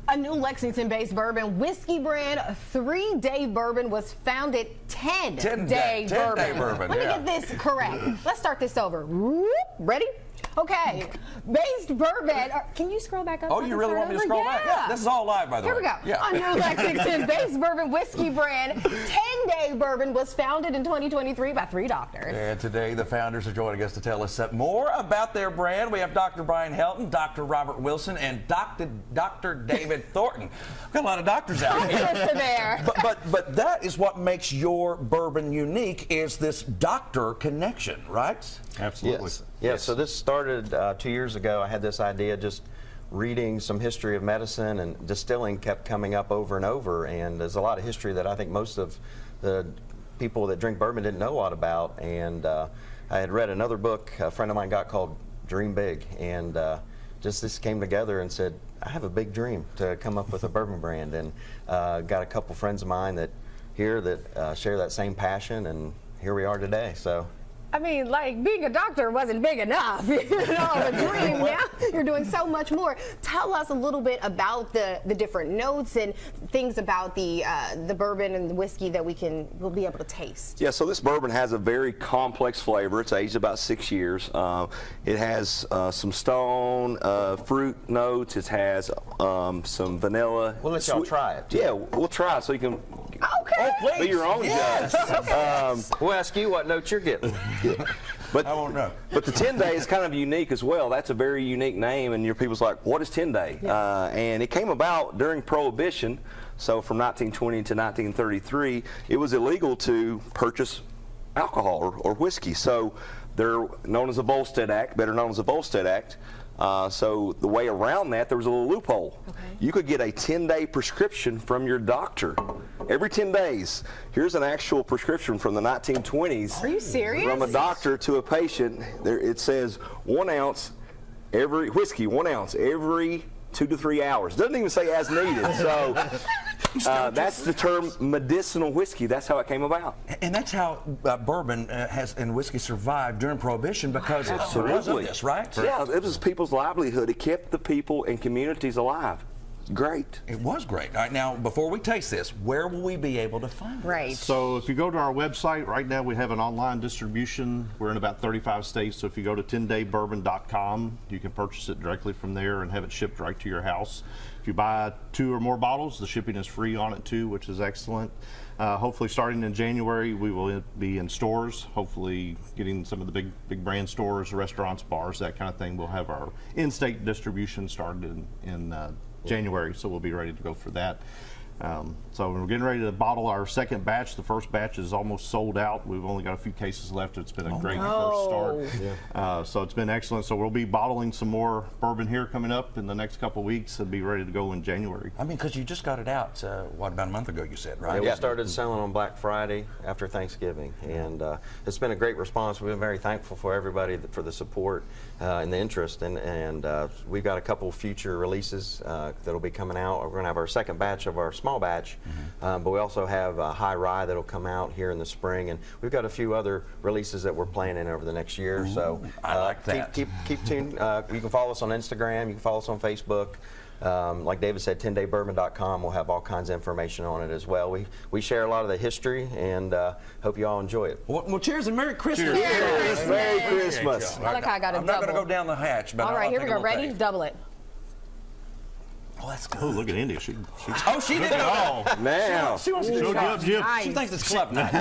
A new Lexington-based bourbon whiskey brand, 3-Day Bourbon, was founded 10-Day Bourbon. Let me get this correct. Let's start this over. Whoop, ready? Okay, based bourbon. Can you scroll back up? Oh, you really want me to scroll back? Yeah, this is all live, by the way. Here we go. Yeah. A new Lexington-based bourbon whiskey brand, 10-Day Bourbon, was founded in 2023 by 3 doctors. And today, the founders are joining us to tell us more about their brand. We have Dr. Brian Helton, Dr. Robert Wilson, and Dr. David Thornton. We've got a lot of doctors out here. There. But that is what makes your bourbon unique, is this doctor connection, right? Absolutely. Yes. So this started 2 years ago. I had this idea, just reading some history of medicine, and distilling kept coming up over and over. And there's a lot of history that I think most of the people that drink bourbon didn't know a lot about. And I had read another book a friend of mine got called Dream Big. And just this came together and said, I have a big dream to come up with a bourbon brand. And got a couple friends of mine that share that same passion. And here we are today. So. I mean, like, being a doctor wasn't big enough, you know, a dream. Now you're doing so much more. Tell us a little bit about the different notes and things about the bourbon and the whiskey that we'll be able to taste. Yeah, so this bourbon has a very complex flavor. It's aged about 6 years. It has some stone, fruit notes. It has some vanilla. We'll let y'all try it. Yeah, we'll try it so you can Okay. be your own judge. We'll ask you what notes you're getting. But I won't know. But the 10-Day is kind of unique as well. That's a very unique name, and your people's like, what is 10-Day? And it came about during Prohibition. So from 1920 to 1933, it was illegal to purchase alcohol or whiskey. So they're known as the Volstead Act, better known as the Volstead Act. So the way around that, there was a little loophole. Okay. You could get a 10-day prescription from your doctor. Every 10 days, here's an actual prescription from the 1920s. Are you serious? From a doctor to a patient. There, it says 1 ounce every, whiskey, 1 ounce every 2 to 3 hours. Doesn't even say as needed. So that's the term medicinal whiskey. That's how it came about. And that's how bourbon and whiskey survived during Prohibition, because it was of this, right? Yeah, it was people's livelihood. It kept the people and communities alive. Great. It was great. All right, now, before we taste this, where will we be able to find it? Right. So if you go to our website, right now we have an online distribution. We're in about 35 states, so if you go to 10daybourbon.com, you can purchase it directly from there and have it shipped right to your house. If you buy 2 or more bottles, the shipping is free on it too, which is excellent. Hopefully starting in January, we will be in stores, hopefully getting some of the big brand stores, restaurants, bars, that kind of thing. We'll have our in-state distribution started in January, so we'll be ready to go for that. So we're getting ready to bottle our second batch. The first batch is almost sold out. We've only got a few cases left. It's been a great first start. Yeah. So it's been excellent. So we'll be bottling some more bourbon here coming up in the next couple of weeks and be ready to go in January. I mean, because you just got it out, what, about a month ago, you said, right? Yeah, we started selling on Black Friday after Thanksgiving, and it's been a great response. We've been very thankful for everybody for the support and the interest, and we've got a couple future releases that'll be coming out. We're going to have our second batch of our small batch, but we also have a high rye that'll come out here in the spring, and we've got a few other releases that we're planning over the next year. Ooh, so I like that. Keep tuned. You can follow us on Instagram. You can follow us on Facebook. Like David said, 10daybourbon.com will have all kinds of information on it as well. We share a lot of the history, and hope you all enjoy it. Well, cheers and Merry Christmas. Cheers. Merry Christmas. I like how I got a I'm double. not going to go down the hatch, but all right, here we go. Ready? Taste. Double it. Oh, that's good. Oh, look at Indy. She didn't know. Now. She wants to do Nice. She thinks it's club night.